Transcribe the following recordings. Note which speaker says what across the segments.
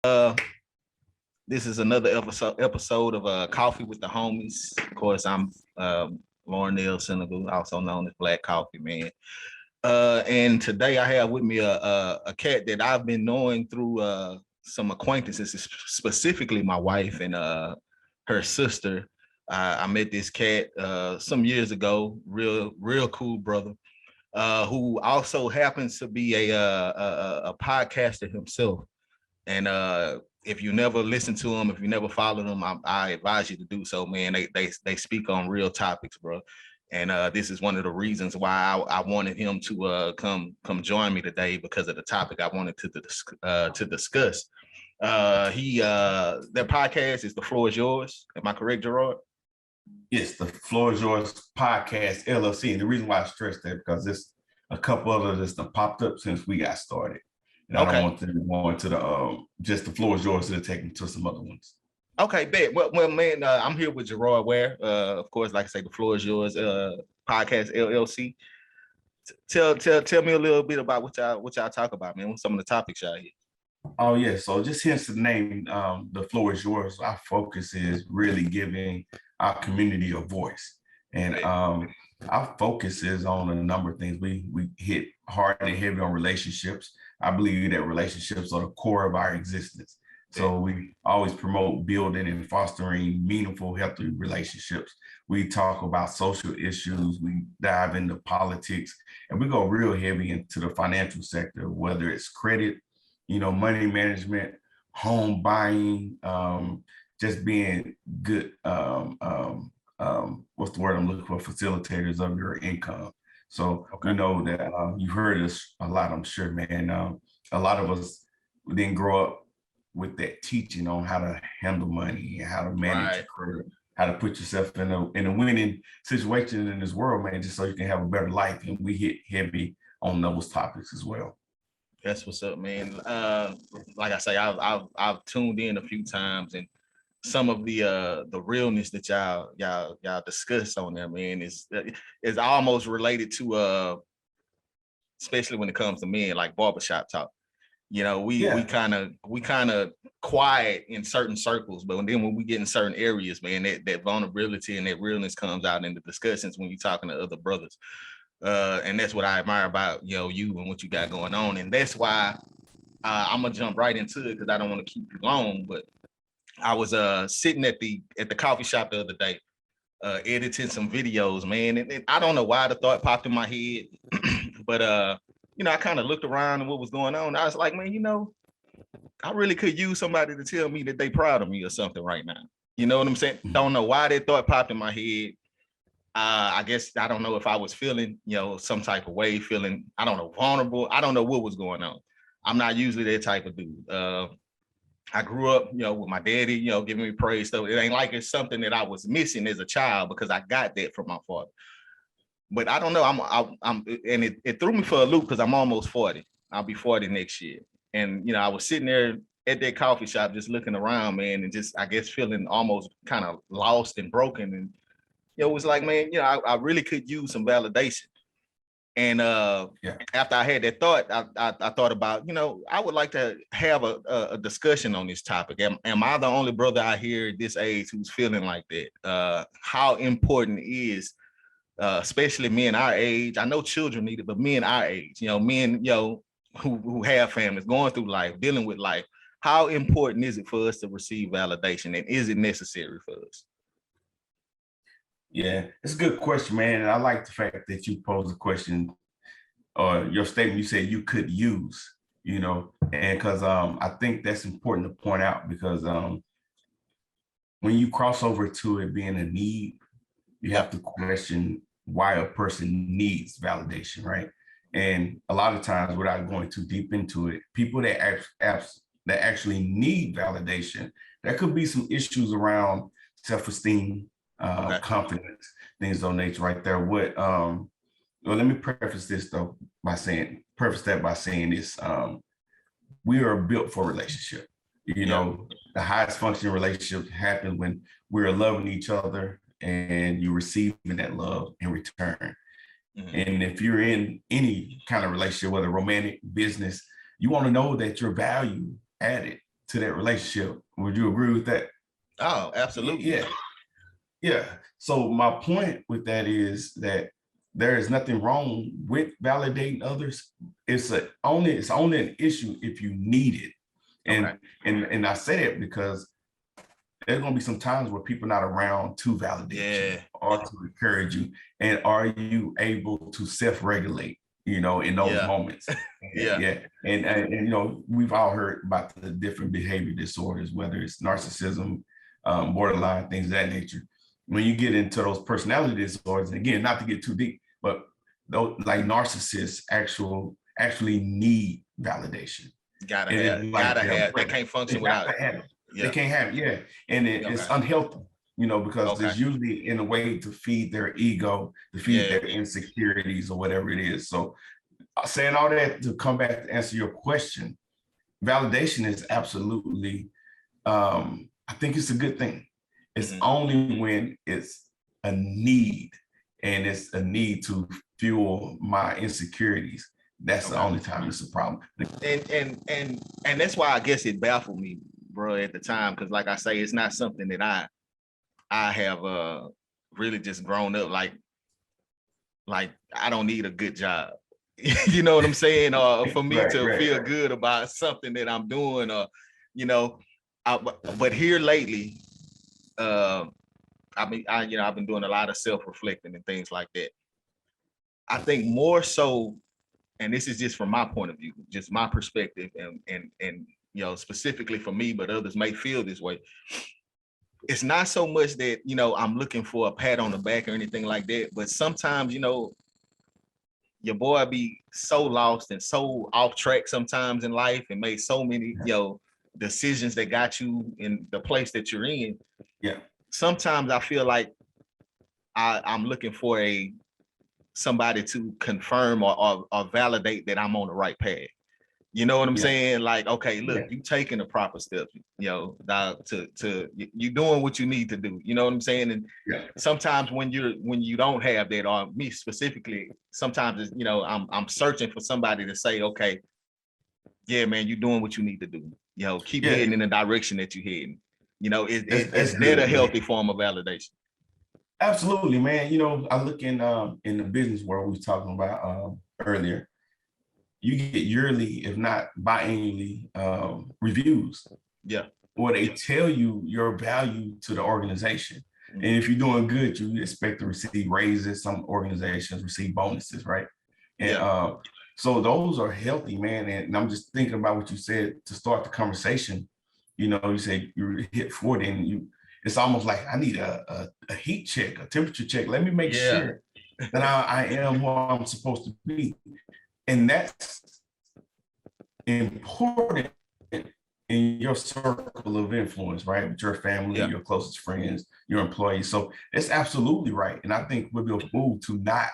Speaker 1: Uh, this is another episode of Coffee with the Homies. Of course, I'm Lauren Senegal, also known as Black Coffee Man. And today I have with me a cat that I've been knowing through some acquaintances, specifically my wife and her sister. I met this cat some years ago. Real cool brother. Who also happens to be a podcaster himself. And if you never listen to them, if you never follow them, I advise you to do so, man. They speak on real topics, bro. And this is one of the reasons why I wanted him to come join me today, because of the topic I wanted to discuss. Their podcast is The Floor Is Yours. Am I correct, Gerard?
Speaker 2: Yes, The Floor Is Yours podcast LLC. And the reason why I stress that, because there's a couple others that popped up since we got started. And I don't want to go into the just The Floor Is Yours to take them to some other ones.
Speaker 1: Okay, bet. Well, man, I'm here with Gerod Ware. Of course, like I say, The Floor Is Yours podcast LLC. Tell me a little bit about what y'all talk about, man. What's some of the topics y'all hear?
Speaker 2: Oh yeah, so just hence the name, The Floor Is Yours. Our focus is really giving our community a voice, and our focus is on a number of things. We hit hard and heavy on relationships. I believe that relationships are the core of our existence. So we always promote building and fostering meaningful, healthy relationships. We talk about social issues. We dive into politics, and we go real heavy into the financial sector, whether it's credit, money management, home buying, just being good. What's the word I'm looking for? Facilitators of your income. So we know that you've heard us a lot, I'm sure, man. A lot of us didn't grow up with that teaching on how to handle money and how to manage your career, how to put yourself in a winning situation in this world, man, just so you can have a better life. And we hit heavy on those topics as well.
Speaker 1: That's what's up, man. Like I say, I've tuned in a few times, and some of the realness that y'all discuss on there, man, is almost related to especially when it comes to men, like barbershop talk. We kind of quiet in certain circles, but then when we get in certain areas, man, that vulnerability and that realness comes out in the discussions when you're talking to other brothers. And that's what I admire about you and what you got going on. And that's why I'm gonna jump right into it, because I don't want to keep you long. But I was sitting at the coffee shop the other day, editing some videos, man. And I don't know why the thought popped in my head, but I kind of looked around and what was going on. I was like, man, I really could use somebody to tell me that they proud of me or something right now. You know what I'm saying? Don't know why that thought popped in my head. I guess I don't know if I was feeling, some type of way, feeling, I don't know, vulnerable. I don't know what was going on. I'm not usually that type of dude. I grew up, with my daddy, giving me praise stuff. It ain't like it's something that I was missing as a child, because I got that from my father. But I don't know. I'm and it threw me for a loop, because I'm almost 40. I'll be 40 next year. And, I was sitting there at that coffee shop just looking around, man, and just, I guess, feeling almost kind of lost and broken. And it was like, man, I really could use some validation. And after I had that thought, I thought about, I would like to have a discussion on this topic. Am I the only brother out here at this age who's feeling like that? How important is, especially men our age? I know children need it, but men our age, men, who have families, going through life, dealing with life. How important is it for us to receive validation, and is it necessary for us?
Speaker 2: Yeah, it's a good question, man. And I like the fact that you posed a question, or your statement, you said you could use, and because I think that's important to point out, because when you cross over to it being a need, you have to question why a person needs validation, right? And a lot of times, without going too deep into it, people that actually need validation, there could be some issues around self-esteem, confidence, things of nature right there. Well, let me preface that by saying this. We are built for relationship. The highest functioning relationship happens when we're loving each other and you're receiving that love in return. Mm-hmm. And if you're in any kind of relationship, whether romantic, business, you want to know that your value added to that relationship. Would you agree with that?
Speaker 1: Oh, absolutely.
Speaker 2: Yeah. Yeah. So my point with that is that there is nothing wrong with validating others. It's only an issue if you need it.
Speaker 1: Okay.
Speaker 2: And I say it because there's going to be some times where people are not around to validate you or to encourage you. And are you able to self-regulate, in those moments?
Speaker 1: Yeah.
Speaker 2: And we've all heard about the different behavior disorders, whether it's narcissism, borderline, things of that nature. When you get into those personality disorders, and again, not to get too deep, but those like narcissists actually need validation.
Speaker 1: Gotta have. They can't function without it.
Speaker 2: Yeah. They can't have it. Yeah. And it's unhealthy, because it's usually in a way to feed their ego, to feed their insecurities or whatever it is. So saying all that to come back to answer your question, validation is absolutely, I think it's a good thing. It's only when it's a need, and it's a need to fuel my insecurities. That's the only time it's a problem.
Speaker 1: And that's why I guess it baffled me, bro, at the time, because like I say, it's not something that I have really just grown up like I don't need a good job. You know what I'm saying? Or for me to feel good about something that I'm doing, or but here lately, I've been doing a lot of self-reflecting and things like that. I think more so, and this is just from my point of view, just my perspective, and specifically for me, but others may feel this way. It's not so much that I'm looking for a pat on the back or anything like that, but sometimes your boy be so lost and so off track sometimes in life, and made so many decisions that got you in the place that you're in.
Speaker 2: Yeah.
Speaker 1: Sometimes I feel like I'm looking for somebody to confirm or validate that I'm on the right path. You know what I'm saying? Like, okay, look, you taking the proper steps, to you doing what you need to do. You know what I'm saying? And sometimes when you don't have that, or me specifically, sometimes it's, I'm searching for somebody to say, okay, yeah, man, you're doing what you need to do. Keep heading in the direction that you're heading. Is that a healthy form of validation?
Speaker 2: Absolutely, man. I look in the business world we was talking about earlier. You get yearly, if not biannually, reviews.
Speaker 1: Yeah.
Speaker 2: Where they tell you your value to the organization. And if you're doing good, you expect to receive raises. Some organizations receive bonuses, right? And so those are healthy, man. And I'm just thinking about what you said to start the conversation. You say you hit 40 and it's almost like I need a heat check, a temperature check. Let me make sure that I am who I'm supposed to be. And that's important in your circle of influence, right? With your family, your closest friends, your employees. So it's absolutely right. And I think we'll be a fool to not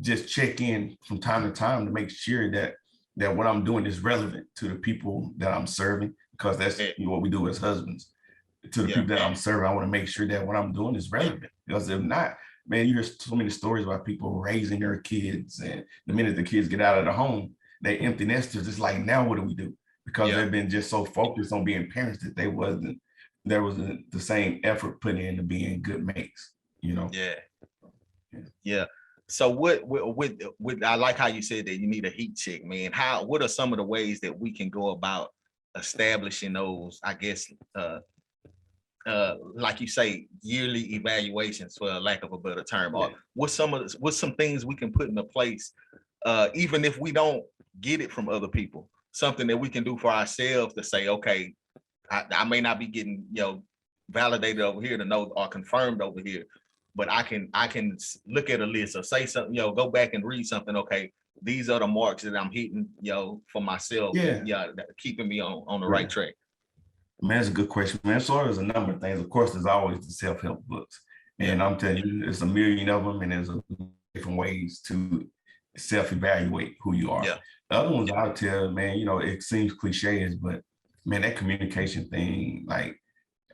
Speaker 2: just check in from time to time to make sure that what I'm doing is relevant to the people that I'm serving, because that's what we do as husbands. To the people that I'm serving, I want to make sure that what I'm doing is relevant. Because if not, man, you hear so many stories about people raising their kids, and the minute the kids get out of the home, they empty nesters. It's like, now what do we do? Because they've been just so focused on being parents that there wasn't the same effort put into being good mates,
Speaker 1: Yeah. So what I like how you said that you need a heat check, man. What are some of the ways that we can go about establishing those, I guess, like you say, yearly evaluations, for lack of a better term? Or what's some things we can put into place, even if we don't get it from other people, something that we can do for ourselves to say, okay, I may not be getting validated over here to know, or confirmed over here, but I can look at a list or say something, go back and read something. Okay, these are the marks that I'm hitting, for myself. Keeping me on the right track.
Speaker 2: Man, that's a good question, man. So there's a number of things. Of course, there's always the self-help books. And I'm telling you, there's a million of them, and there's different ways to self-evaluate who you are. The other ones I'll tell, man, it seems cliches, but man, that communication thing, like,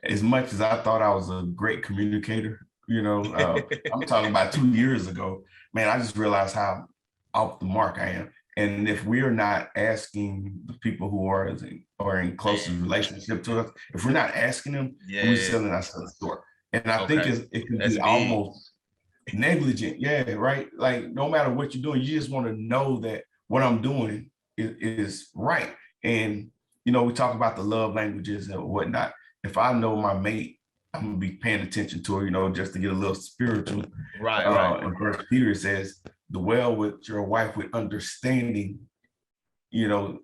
Speaker 2: as much as I thought I was a great communicator, I'm talking about 2 years ago, man, I just realized how off the mark I am. And if we're not asking the people who are or in closest relationship to us, if we're not asking them, we're
Speaker 1: Yeah.
Speaker 2: selling ourselves short. And I think
Speaker 1: Okay.
Speaker 2: it can
Speaker 1: That's
Speaker 2: be
Speaker 1: big.
Speaker 2: almost negligent. Yeah, right. Like no matter what you're doing, you just want to know that what I'm doing is right. And we talk about the love languages and whatnot. If I know my mate, I'm gonna be paying attention to her, just to get a little spiritual.
Speaker 1: Right.
Speaker 2: And First Peter says, "Dwell with your wife with understanding,"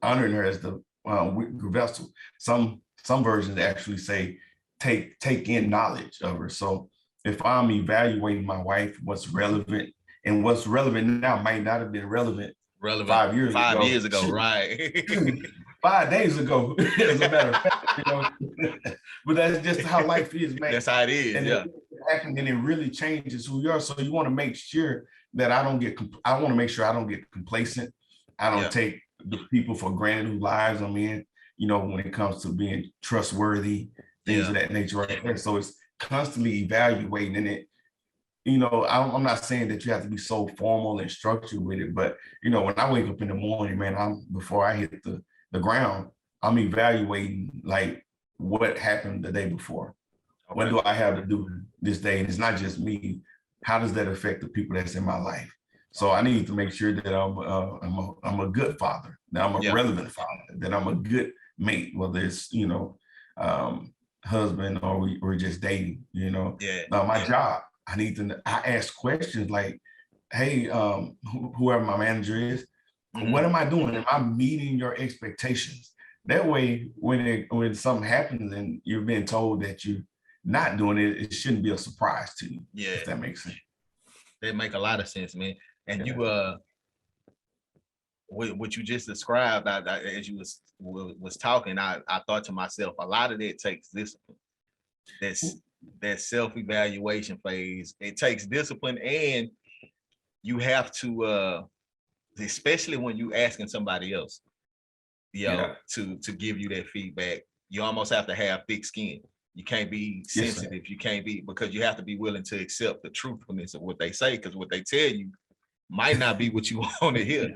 Speaker 2: honoring her as the weaker vessel. Some versions actually say, take in knowledge of her. So if I'm evaluating my wife, what's relevant, and what's relevant now might not have been relevant 5 years ago.
Speaker 1: 5 years ago, right?
Speaker 2: 5 days ago, as a matter of fact, but that's just how life is, man.
Speaker 1: That's how it is.
Speaker 2: And
Speaker 1: yeah.
Speaker 2: And it really changes who you are. So you want to make sure that I want to make sure I don't get complacent. I don't take the people for granted whose lives I'm in, when it comes to being trustworthy, things of that nature right there. So it's constantly evaluating, and it, I'm not saying that you have to be so formal and structured with it, but when I wake up in the morning, man, before I hit the ground, I'm evaluating like what happened the day before. Okay. What do I have to do this day? And it's not just me. How does that affect the people that's in my life? So I need to make sure that I'm a good father, that I'm a relevant father, that I'm a good mate, whether it's husband or we're just dating. My job, I ask questions like, hey, whoever my manager is, what am I doing? Am I meeting your expectations? That way, when something happens and you're being told that you're not doing it, it shouldn't be a surprise to you. Yeah, if that makes sense.
Speaker 1: That make a lot of sense, man. And you what you just described, as you was talking, I thought to myself, a lot of that takes discipline. That self-evaluation phase. It takes discipline, and you have to especially when you asking somebody else, to give you that feedback, you almost have to have thick skin. You can't be sensitive. You can't be, because you have to be willing to accept the truthfulness of what they say, because what they tell you might not be what you want to hear.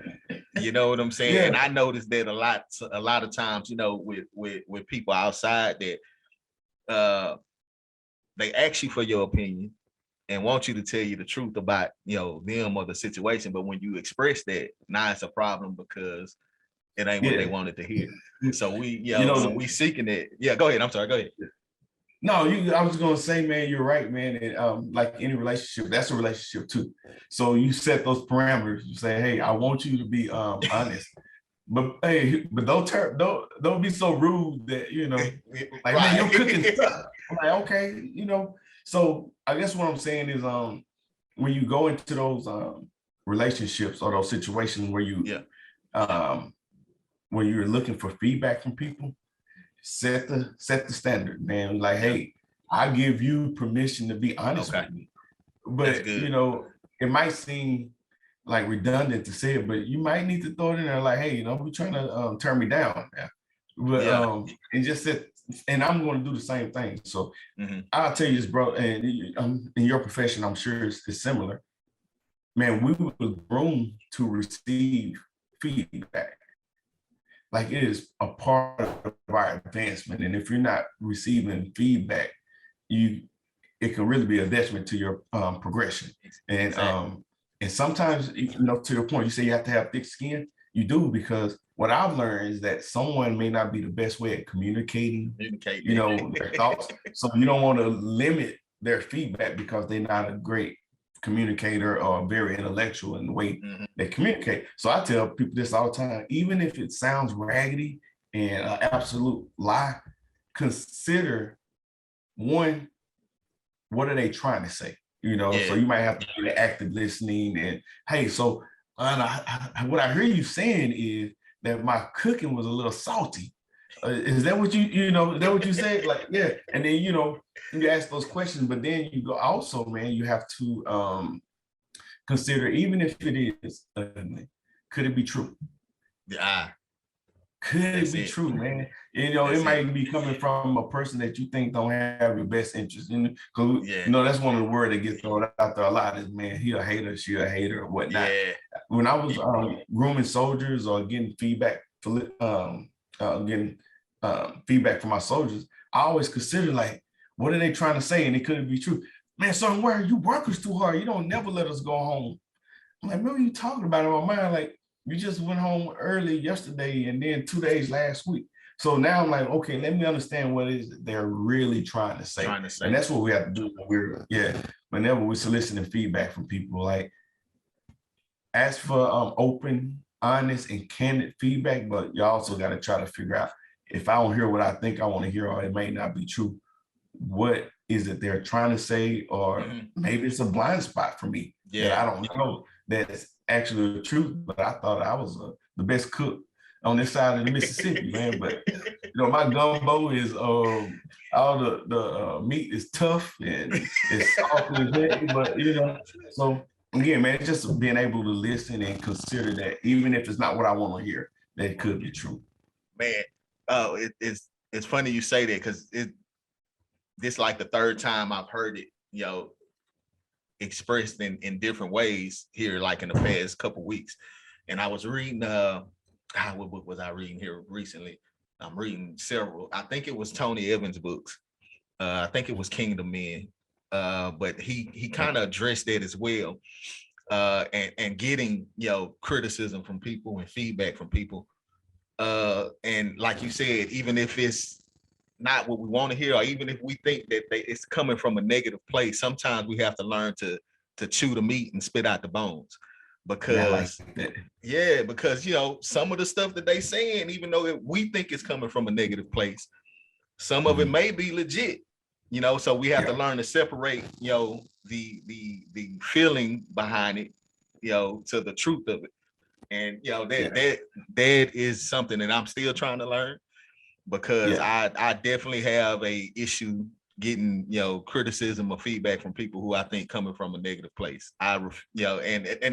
Speaker 1: You know what I'm saying? And I noticed that a lot of times, with people outside, that they ask you for your opinion and want you to tell you the truth about them or the situation, but when you express that, now it's a problem because it ain't what they wanted to hear. So we seeking it. Yeah, go ahead. I'm sorry. Go ahead.
Speaker 2: No, I was gonna say, man, you're right, man. And like any relationship, that's a relationship too. So you set those parameters. You say, hey, I want you to be honest, but hey, but don't be so rude that like, man, you're cooking stuff. I'm like, okay, So I guess what I'm saying is, when you go into those relationships or those situations where when you're looking for feedback from people, set the standard, man. Like, hey, I give you permission to be honest with me. But it might seem like redundant to say it, but you might need to throw it in there like, hey, we're trying to turn me down. But and just sit, and I'm going to do the same thing. So I'll tell you this, bro, and in your profession, I'm sure it's similar. Man, we were groomed to receive feedback. Like, it is a part of our advancement. And if you're not receiving feedback, it can really be a detriment to your progression. And and sometimes, to your point, you say you have to have thick skin. You do, because what I've learned is that someone may not be the best way at communicating their thoughts. So you don't want to limit their feedback because they're not a great communicator or very intellectual in the way they communicate. So I tell people this all the time, even if it sounds raggedy and an absolute lie, consider, one, what are they trying to say? So you might have to do the active listening. And hey, so what I hear you saying is that my cooking was a little salty. Is that what is that what you said? Like, yeah. And then, you ask those questions, but then you go also, man, you have to consider, even if it is ugly, could it be true?
Speaker 1: Yeah.
Speaker 2: Could it be true, man? It might be coming from a person that you think don't have your best interest in it. Because that's one of the words that gets thrown out there a lot is, man, he a hater, she a hater, or whatnot. Yeah. When I was grooming soldiers or getting feedback, getting feedback from my soldiers, I always consider like, what are they trying to say? And it couldn't be true. Man, Sergeant Ware, you work us too hard. You don't never let us go home. I'm like, what are you talking about in my mind? Like, you just went home early yesterday and then 2 days last week. So now I'm like, okay, let me understand what it is that they're really trying to say. And that's what we have to do when whenever we're soliciting feedback from people. Like, ask for open, honest, and candid feedback, but you also got to try to figure out, if I don't hear what I think I want to hear, or it may not be true, what is it they're trying to say? Or maybe it's a blind spot for me that I don't know that's actually the truth, but I thought I was the best cook on this side of the Mississippi, man. But my gumbo is all the meat is tough and it's soft and heavy, but so again, man, it's just being able to listen and consider that even if it's not what I want to hear, that it could be true.
Speaker 1: Man, it's funny you say that, because this like the third time I've heard it, expressed in different ways here, like in the past couple of weeks. And I was reading, what book was I reading here recently? I'm reading several. I think it was Tony Evans' books. I think it was Kingdom Men. But he kind of addressed that as well. And getting, criticism from people and feedback from people. And like you said, even if it's not what we want to hear, or even if we think that it's coming from a negative place, sometimes we have to learn to chew the meat and spit out the bones. Because because some of the stuff that they saying, even though we think it's coming from a negative place, some of it may be legit. So we have to learn to separate the feeling behind it to the truth of it. And that is something that I'm still trying to learn, because I definitely have a issue getting criticism or feedback from people who I think coming from a negative place. And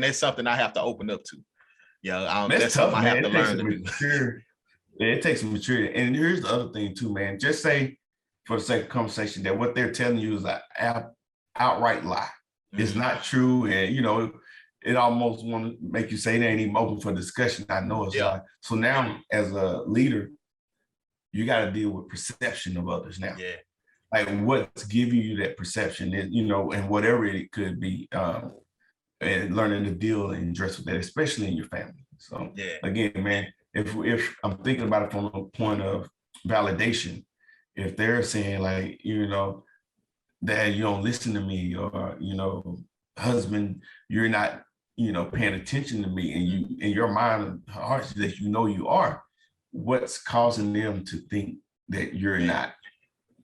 Speaker 1: that's something I have to open up to. That's
Speaker 2: tough,
Speaker 1: something I have to learn to do.
Speaker 2: It takes some maturity. And here's the other thing too, man. Just say, for the sake of conversation, that what they're telling you is an outright lie. It's not true, and it almost want to make you say they ain't even open for discussion. I know it's lie. So now, as a leader, you got to deal with perception of others now. Like, what's giving you that perception, and whatever it could be, and learning to deal and address with that, especially in your family. So again, man, if I'm thinking about it from a point of validation, if they're saying like, Dad, you don't listen to me, or, husband, you're not, paying attention to me, and you, in your mind and heart, that you are, what's causing them to think that you're not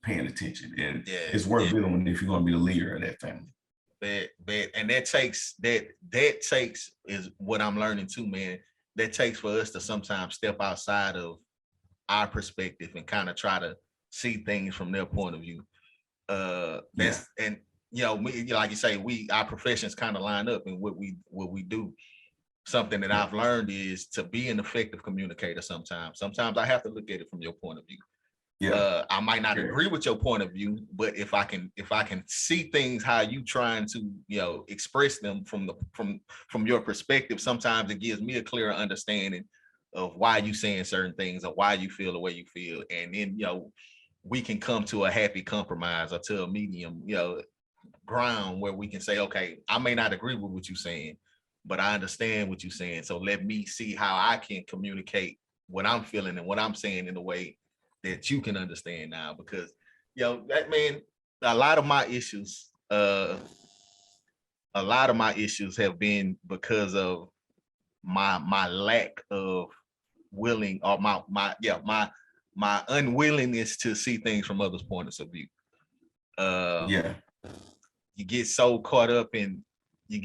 Speaker 2: paying attention? And it's worth dealing with if you're going to be the leader of that family.
Speaker 1: And that takes is what I'm learning too, man. That takes for us to sometimes step outside of our perspective and kind of try to see things from their point of view. And like you say, our professions kind of line up in what we do. Something that I've learned is to be an effective communicator. Sometimes I have to look at it from your point of view. I might not agree with your point of view, but if I can see things how you trying to express them from your perspective, sometimes it gives me a clearer understanding of why you saying certain things or why you feel the way you feel, and then we can come to a happy compromise or to a medium ground where we can say, okay, I may not agree with what you're saying, but I understand what you're saying, so let me see how I can communicate what I'm feeling and what I'm saying in a way that you can understand now. Because that, man, a lot of my issues have been because of my lack of willing, or my unwillingness to see things from others' points of view. You get so caught up in, to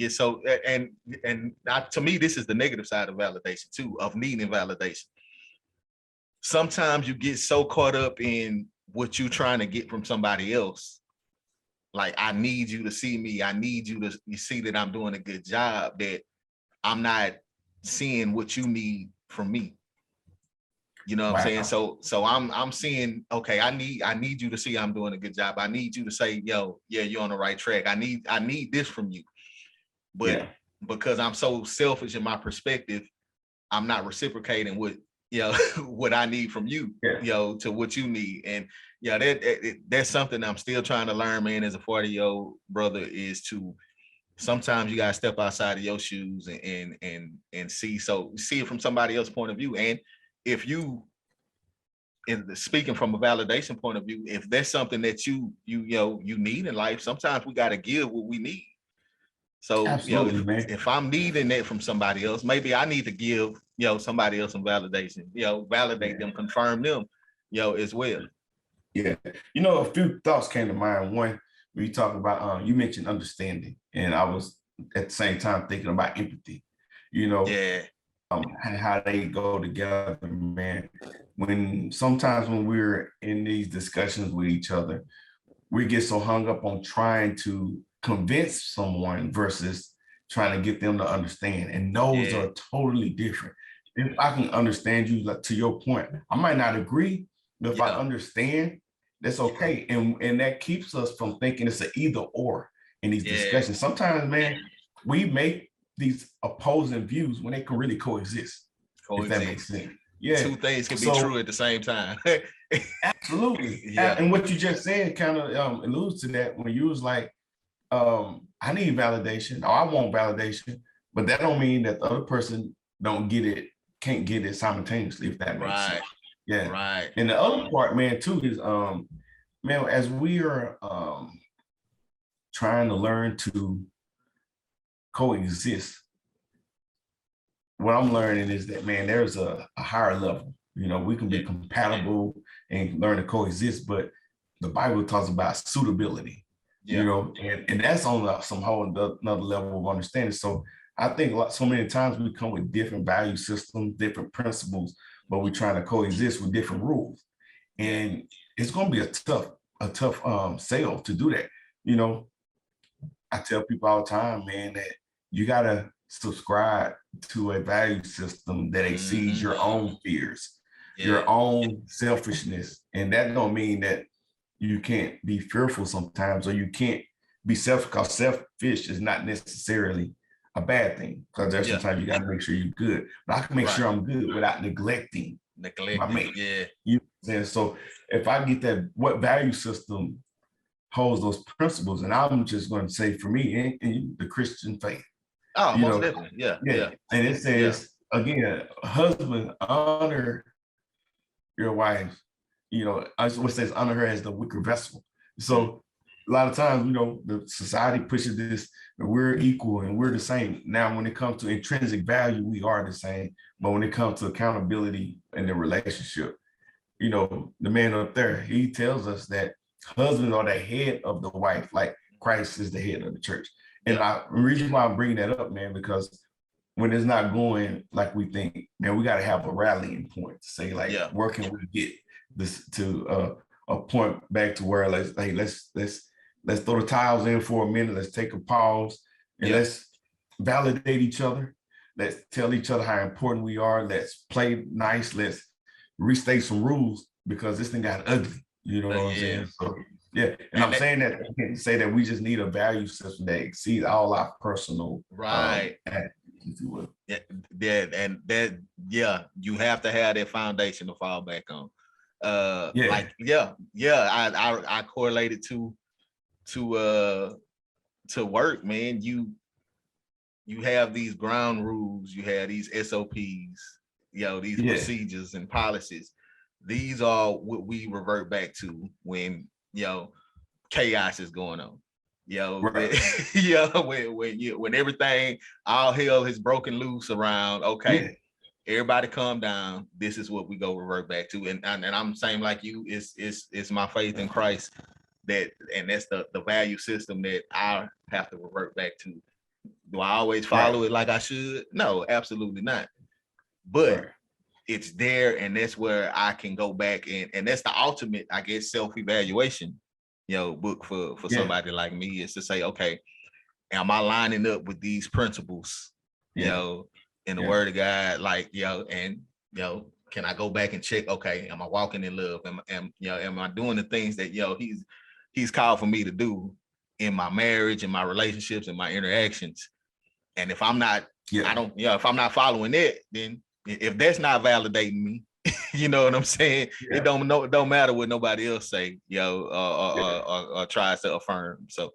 Speaker 1: me, this is the negative side of validation too, of needing validation. Sometimes you get so caught up in what you're trying to get from somebody else. Like, I need you to see me. I need you to see that I'm doing a good job, that I'm not seeing what you need from me. You know what I'm saying? So I'm seeing, okay, I need you to see I'm doing a good job. I need you to say, yo, yeah, you're on the right track. I need this from you. But because I'm so selfish in my perspective, I'm not reciprocating what you know, what I need from you,
Speaker 2: Yeah.
Speaker 1: you know, to what you need. And yeah, that's something I'm still trying to learn, man, as a 40-year-old brother, is to sometimes you gotta step outside of your shoes and see it from somebody else's point of view. And if you, in speaking from a validation point of view, if there's something that you know you need in life, sometimes we gotta give what we need. So,
Speaker 2: Absolutely,
Speaker 1: you know, if I'm needing that from somebody else, maybe I need to give, you know, somebody else some validation, you know, validate them, confirm them, you know, as well.
Speaker 2: Yeah. You know, a few thoughts came to mind. One, when you talk about, you mentioned understanding, and I was at the same time thinking about empathy, you know,
Speaker 1: Yeah.
Speaker 2: and how they go together, man. Sometimes when we're in these discussions with each other, we get so hung up on trying to convince someone versus trying to get them to understand. And those
Speaker 1: Yeah.
Speaker 2: are totally different. If I can understand you, like, to your point, I might not agree, but if I understand, that's okay. And that keeps us from thinking it's an either or in these discussions. Sometimes, man, we make these opposing views when they can really coexist. If that makes sense. Yeah.
Speaker 1: Two things can be true at the same time.
Speaker 2: Absolutely. Yeah. And what you just said kind of alludes to that, when you was like, I need validation, or I want validation, but that don't mean that the other person can't get it simultaneously, if that makes sense. Yeah.
Speaker 1: Right.
Speaker 2: And the other part, man, too, is man, as we are trying to learn to coexist, what I'm learning is that, man, there's a higher level. You know, we can be compatible and learn to coexist, but the Bible talks about suitability, you know, and that's on some whole another level of understanding. So I think so many times we come with different value systems, different principles, but we're trying to coexist with different rules. And it's going to be a tough sale to do that. You know, I tell people all the time, man, that you got to subscribe to a value system that exceeds your own fears, your own selfishness. And that don't mean that you can't be fearful sometimes, or you can't be selfish, because selfish is not necessarily a bad thing, because there's sometimes you got to make sure you're good. But I can make sure I'm good without neglecting my mate. You know, so if I get that, what value system holds those principles? And I'm just going to say, for me, in the Christian faith.
Speaker 1: Oh, most definitely. Yeah.
Speaker 2: And it says, again, husband, honor your wife. You know, what says honor her as the weaker vessel. So a lot of times, you know, the society pushes this, and we're equal and we're the same. Now, when it comes to intrinsic value, we are the same. But when it comes to accountability in the relationship, you know, the man up there, he tells us that husbands are the head of the wife, like Christ is the head of the church. And the reason why I'm bringing that up, man, because when it's not going like we think, man, we got to have a rallying point to say, like, where can we get this to a point back to where let's throw the tiles in for a minute. Let's take a pause and let's validate each other. Let's tell each other how important we are. Let's play nice. Let's restate some rules, because this thing got ugly. You know what I'm saying? So yeah, and I'm saying that to say that we just need a value system that exceeds all our personal if you will.
Speaker 1: And that you have to have that foundation to fall back on. I correlated to work, man. You have these ground rules, you have these SOPs, you know, these procedures and policies. These are what we revert back to when, you know, chaos is going on. You know, when everything, all hell has broken loose around, everybody calm down. This is what we go revert back to. And I'm saying, like you, it's my faith in Christ that's the value system that I have to revert back to. Do I always follow it like I should? No, absolutely not. But it's there, and that's where I can go back, and that's the ultimate, I guess, self-evaluation, you know, book for somebody like me, is to say, okay, am I lining up with these principles, you know, in the word of God, like, you know, and, you know, can I go back and check, okay, am I walking in love? Am I doing the things that, you know, he's called for me to do in my marriage, in my relationships, and my interactions? And if I'm not, I don't, you know, if I'm not following it, then if that's not validating me, you know what I'm saying?
Speaker 2: Yeah.
Speaker 1: It don't matter what nobody else say, or tries to affirm. So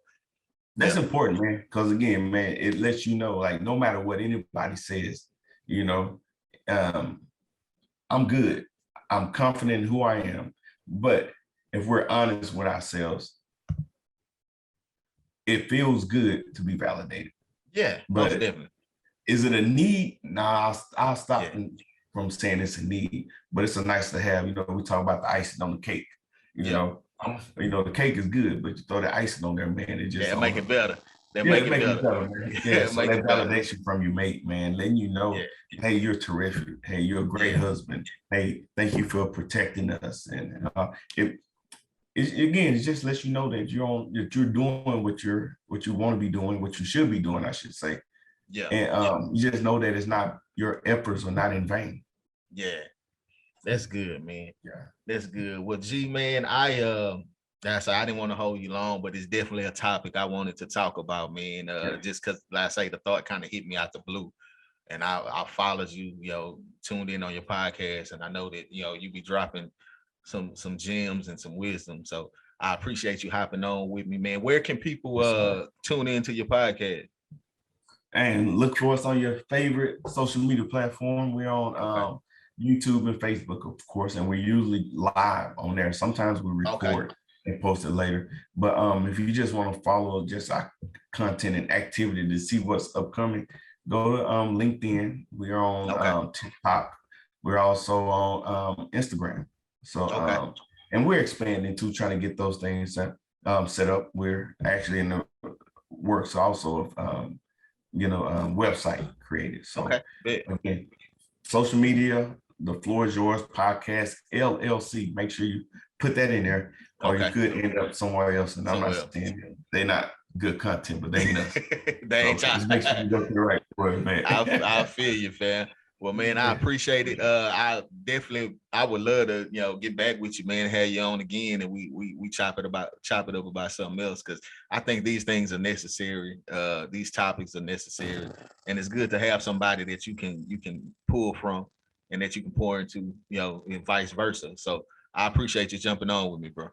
Speaker 2: that's important, man. Because again, man, it lets you know, like, no matter what anybody says, you know, I'm good. I'm confident in who I am. But if we're honest with ourselves, it feels good to be validated.
Speaker 1: Yeah,
Speaker 2: but
Speaker 1: most definitely.
Speaker 2: Is it a need? Nah, I'll stop from saying it's a need, but it's a nice to have. You know, we talk about the icing on the cake. You know, the cake is good, but you throw the icing on there, man, it just
Speaker 1: make it better.
Speaker 2: Make it better, man. Yeah, so that validation from your mate, man, letting you know, hey, you're terrific. Hey, you're a great husband. Hey, thank you for protecting us. And it just lets you know that you're doing what you want to be doing, what you should be doing, I should say. Yeah. And you just know that it's not, your efforts are not in vain.
Speaker 1: Yeah. That's good, man. Yeah. That's good. Well, G, man, I didn't want to hold you long, but it's definitely a topic I wanted to talk about, man. Just because, like I say, the thought kind of hit me out the blue. And I followed you, tuned in on your podcast, and I know that you be dropping some gems and some wisdom. So I appreciate you hopping on with me, man. Where can people tune into your podcast?
Speaker 2: And look for us on your favorite social media platform. We're on YouTube and Facebook, of course, and we're usually live on there. Sometimes we record and post it later. But if you just want to follow just our content and activity to see what's upcoming, go to LinkedIn. We're on TikTok. We're also on Instagram. So and we're expanding too, trying to get those things set up. We're actually in the works also of website created. So again, social media, the floor is yours podcast LLC. Make sure you put that in there, or you could end up somewhere else. And I'm not saying they're not good content, but they ain't us.
Speaker 1: They ain't
Speaker 2: just make sure you go to the right word, man.
Speaker 1: I feel you, fam. Well, man, I appreciate it. I would love to, get back with you, man, have you on again, and we chop it up about something else, because I think these things are necessary. These topics are necessary, and it's good to have somebody that you can pull from and that you can pour into, and vice versa. So I appreciate you jumping on with me, bro.